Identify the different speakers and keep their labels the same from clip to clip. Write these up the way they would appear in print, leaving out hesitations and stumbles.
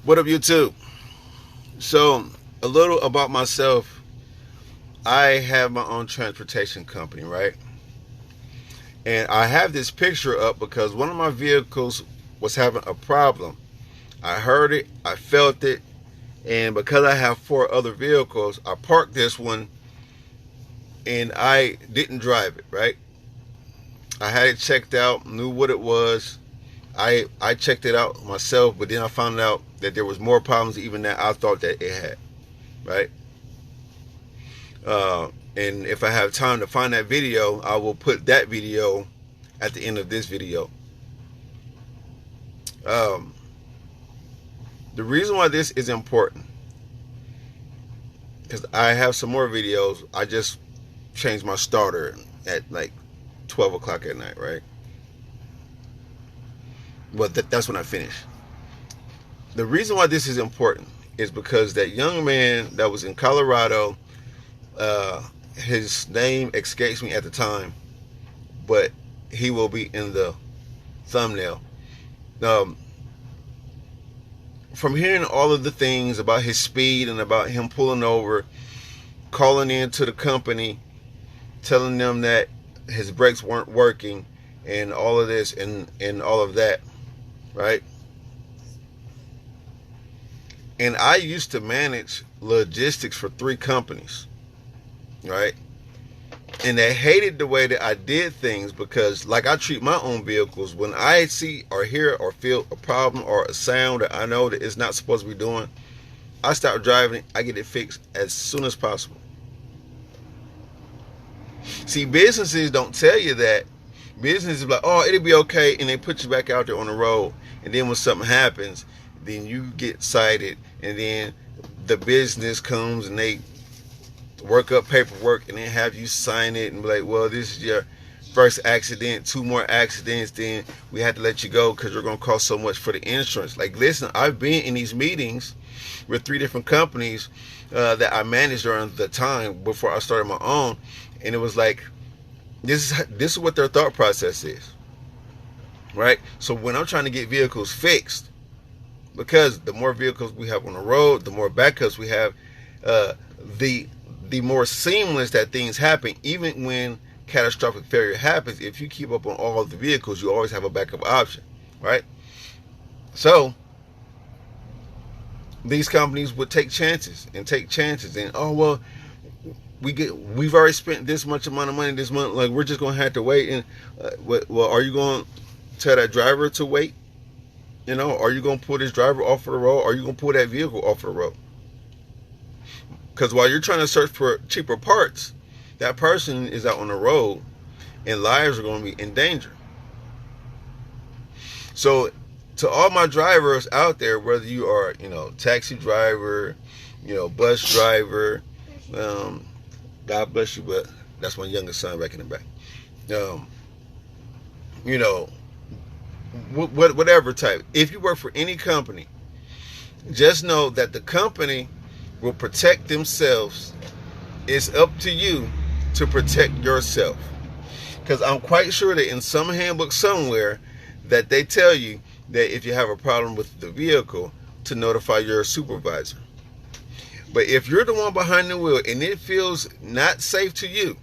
Speaker 1: What up, YouTube? So, a little about myself. I have my own transportation company, right? And I have this picture up because one of my vehicles was having a problem. I heard it, I felt it, and because I have 4 other vehicles, I parked this one and I didn't drive it, right? I had it checked out, knew what it was. I checked it out myself, but then I found out that there was more problems even that I thought that it had, right? And if I have time to find that video, I will put that video at the end of this video. The reason why this is important, because I have some more videos. I just changed my starter at like 12 o'clock at night, right? Well, that's when I finish. The reason why this is important is because that young man that was in Colorado, his name escapes me at the time, but he will be in the thumbnail. From hearing all of the things about his speed and about him pulling over, calling in to the company, telling them that his brakes weren't working, and all of this and all of that, right? And I used to manage logistics for 3 companies, right? And they hated the way that I did things because, like, I treat my own vehicles. When I see or hear or feel a problem or a sound that I know that it's not supposed to be doing, I stop driving it. I get it fixed as soon as possible. See, businesses don't tell you that. Businesses are like, oh, it'll be okay, and they put you back out there on the road. And then when something happens, then you get cited, and then the business comes and they work up paperwork and then have you sign it and be like, well, this is your first accident, 2 more accidents, then we had to let you go because you're going to cost so much for the insurance. Like, listen, I've been in these meetings with 3 different companies that I managed during the time before I started my own, and it was like, this is what their thought process is, right? So when I'm trying to get vehicles fixed, because the more vehicles we have on the road, the more backups we have, the more seamless that things happen. Even when catastrophic failure happens, if you keep up on all of the vehicles, you always have a backup option, right? So these companies would take chances, and oh, well, we've already spent this much amount of money this month, like, we're just gonna have to wait. And well, are you going to tell that driver to wait? You know, are you going to pull this driver off of the road? Are you going to pull that vehicle off of the road? Because while you're trying to search for cheaper parts, that person is out on the road and lives are going to be in danger. So to all my drivers out there, whether you are, taxi driver, bus driver, God bless you, but that's my youngest son back in the back. Whatever type. If you work for any company, just know that the company will protect themselves. It's up to you to protect yourself. Because I'm quite sure that in some handbook somewhere that they tell you that if you have a problem with the vehicle, to notify your supervisor. But if you're the one behind the wheel and it feels not safe to you,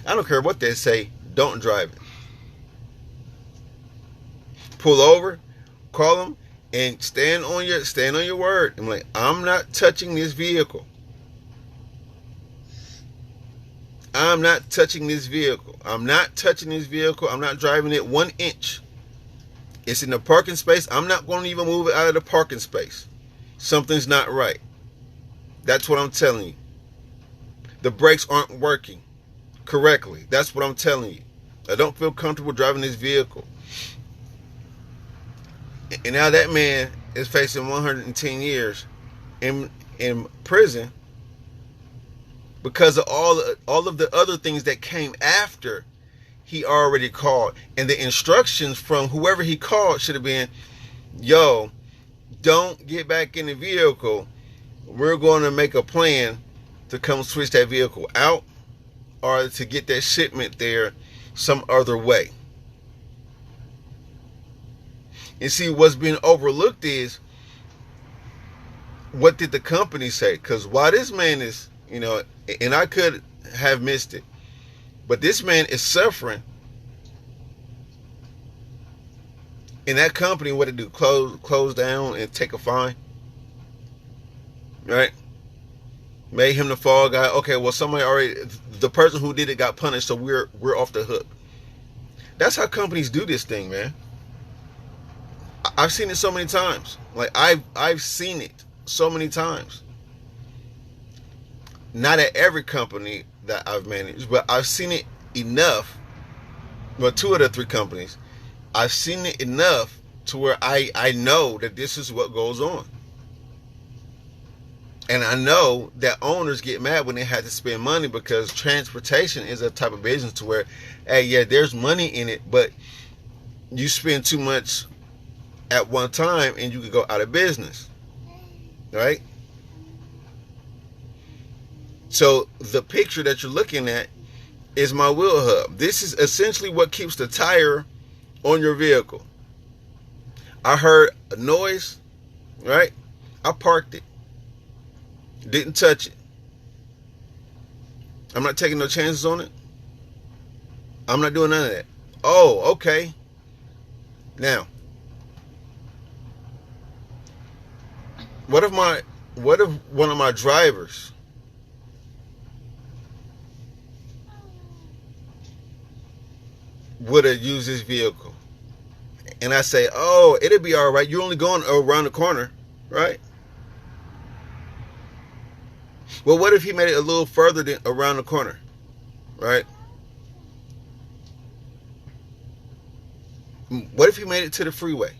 Speaker 1: I don't care what they say, don't drive it. Pull over, call them, and stand on your word. I'm like, I'm not touching this vehicle. I'm not touching this vehicle. I'm not touching this vehicle. I'm not driving it 1 inch. It's in the parking space. I'm not going to even move it out of the parking space. Something's not right. That's what I'm telling you. The brakes aren't working correctly. That's what I'm telling you. I don't feel comfortable driving this vehicle. And now that man is facing 110 years in prison because of all of the other things that came after he already called. And the instructions from whoever he called should have been, yo, don't get back in the vehicle. We're going to make a plan to come switch that vehicle out or to get that shipment there some other way. And see, what's being overlooked is, what did the company say? Because while this man is, and I could have missed it, but this man is suffering. And that company, what it do? Close down and take a fine, right? Made him the fall guy. Okay, well, somebody already, the person who did it got punished, so we're off the hook. That's how companies do this thing, man. I've seen it so many times. Like I've seen it so many times. Not at every company that I've managed, but I've seen it enough. Well, 2 of the 3 companies, I've seen it enough to where I know that this is what goes on. And I know that owners get mad when they have to spend money, because transportation is a type of business to where, hey, yeah, there's money in it, but you spend too much at one time and you could go out of business, right? So the picture that you're looking at is my wheel hub. This is essentially what keeps the tire on your vehicle. I heard a noise, right? I parked it. Didn't touch it. I'm not taking no chances on it. I'm not doing none of that. Oh, okay. Now, what if one of my drivers would have used this vehicle, and I say, oh, it'll be all right, you're only going around the corner, right? Well, what if he made it a little further than around the corner, right? What if he made it to the freeway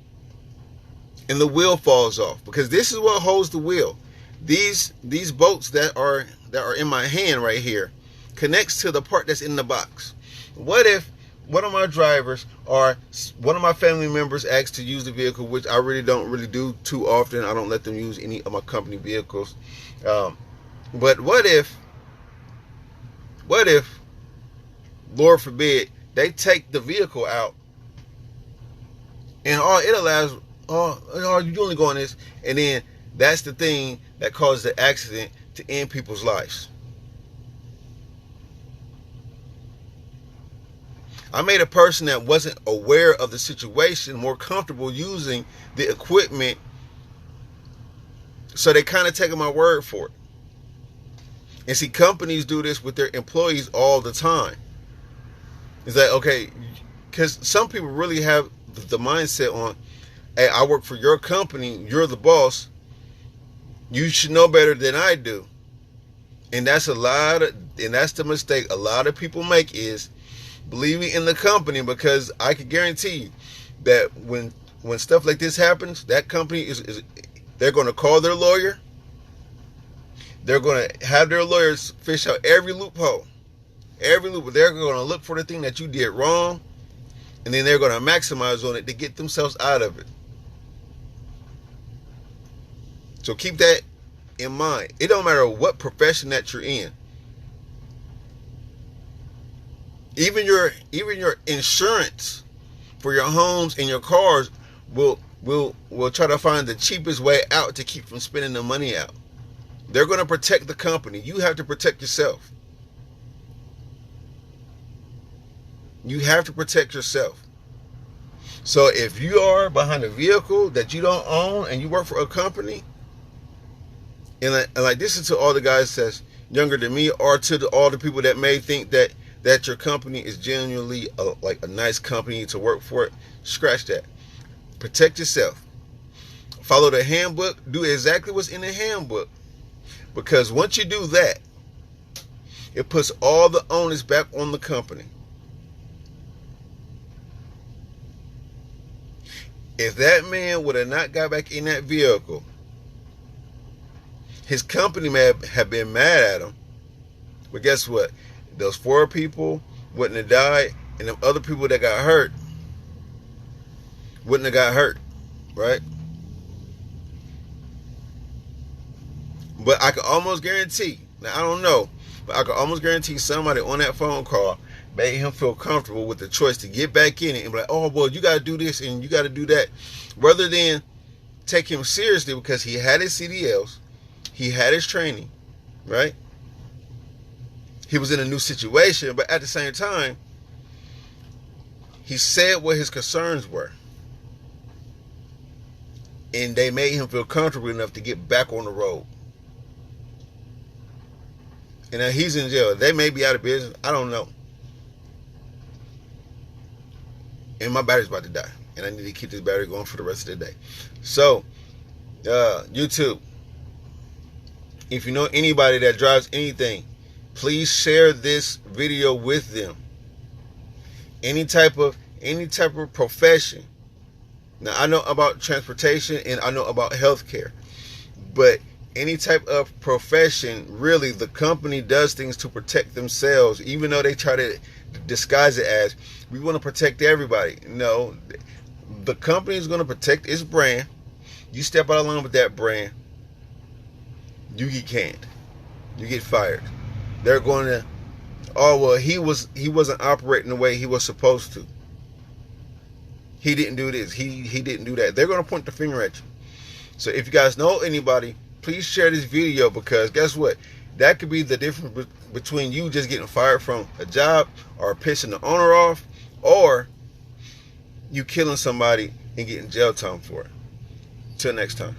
Speaker 1: and the wheel falls off? Because this is what holds the wheel. These bolts that are in my hand right here connects to the part that's in the box. What if one of my drivers or one of my family members asks to use the vehicle, which I really don't do too often. I don't let them use any of my company vehicles. But what if, Lord forbid, they take the vehicle out and all it allows, you only go on this, and then that's the thing that causes the accident to end people's lives. I made a person that wasn't aware of the situation more comfortable using the equipment, so they kind of taking my word for it. And see, companies do this with their employees all the time. It's like, okay, because some people really have the mindset on, hey, I work for your company, you're the boss, you should know better than I do. And that's the mistake a lot of people make, is believing in the company, because I can guarantee you that when stuff like this happens, that company is they're going to call their lawyer. They're going to have their lawyers fish out every loophole. They're going to look for the thing that you did wrong, and then they're going to maximize on it to get themselves out of it. So keep that in mind. It don't matter what profession that you're in. Even your insurance for your homes and your cars will try to find the cheapest way out to keep from spending the money out. They're going to protect the company. You have to protect yourself. You have to protect yourself. So if you are behind a vehicle that you don't own and you work for a company, and like this is to all the guys that's younger than me, or to all the people that may think that your company is genuinely like a nice company to work for, scratch that. Protect yourself. Follow the handbook. Do exactly what's in the handbook. Because once you do that, it puts all the onus back on the company. If that man would have not got back in that vehicle, his company may have been mad at him. But guess what? Those 4 people wouldn't have died, and them other people that got hurt wouldn't have got hurt, right? But I can almost guarantee, now I don't know, but I can almost guarantee somebody on that phone call made him feel comfortable with the choice to get back in it and be like, oh, well, you got to do this and you got to do that. Rather than take him seriously because he had his CDLs, he had his training, right? He was in a new situation, but at the same time, he said what his concerns were. And they made him feel comfortable enough to get back on the road. And now he's in jail. They may be out of business. I don't know. And my battery's about to die. And I need to keep this battery going for the rest of the day. So, YouTube, if you know anybody that drives anything, please share this video with them. Any type of profession. Now, I know about transportation and I know about healthcare. But any type of profession, really, the company does things to protect themselves, even though they try to disguise it as, we want to protect everybody. No, the company is going to protect its brand. You step out of line with that brand, you get canned. You get fired. They're going to, oh, well, he wasn't operating the way he was supposed to. He didn't do this. He didn't do that. They're going to point the finger at you. So if you guys know anybody, please share this video, because guess what? That could be the difference between you just getting fired from a job or pissing the owner off, or you killing somebody and getting jail time for it. Till next time.